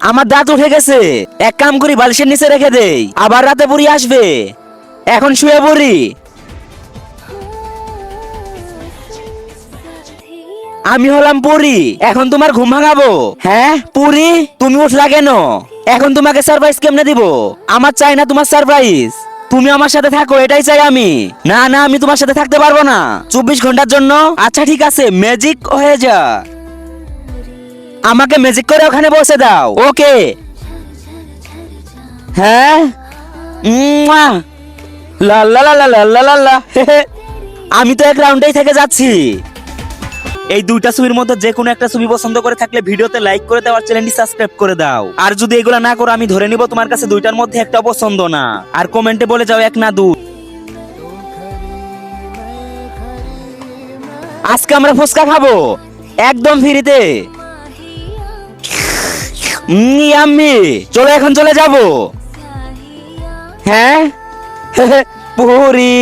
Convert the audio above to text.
আমার দাঁত উঠে গেছে। এক কাম করি, বালিশের নিচে রেখে দেই, আবার রাতে বুড়ি আসবে। এখন শুয়ে পড়ি। আমি হলাম পরি, এখন তোমার ঘুম ভাঙাবো। হ্যাঁ পরি, তুমি উঠলা কেন? এখন তোমাকে সারপ্রাইজ কেমনে দিব? আমার চাই না তোমার সারপ্রাইজ, তুমি আমার সাথে থাকো, এটাই চাই আমি। না না, আমি তোমার সাথে থাকতে পারবো না 24 ঘন্টার জন্য। আচ্ছা ঠিক আছে, ম্যাজিক হয়ে যা, আমাকে ম্যাজিক করে ওখানে বসে দাও। ওকে। হ্যাঁ। মুয়া। লা লা লা লা লা লা লা লা। হে হে। আমি তো এক রাউন্ডেই থেকে যাচ্ছি। এই দুইটা ছবির মধ্যে যে কোনো একটা ছবি পছন্দ করে থাকলে ভিডিওতে লাইক করে দাও আর চ্যানেলটি সাবস্ক্রাইব করে দাও। আর যদি এগুলা না করো, আমি ধরে নিব তোমার কাছে দুইটার মধ্যে একটা পছন্দ না। আর কমেন্টে বলে যাও এক না দুই। আজকে আমরা ফুচকা খাবো একদম ফ্রিতে। ইয়াম্মি, চলো এখন চলে যাব। হ্যাঁ পুরি।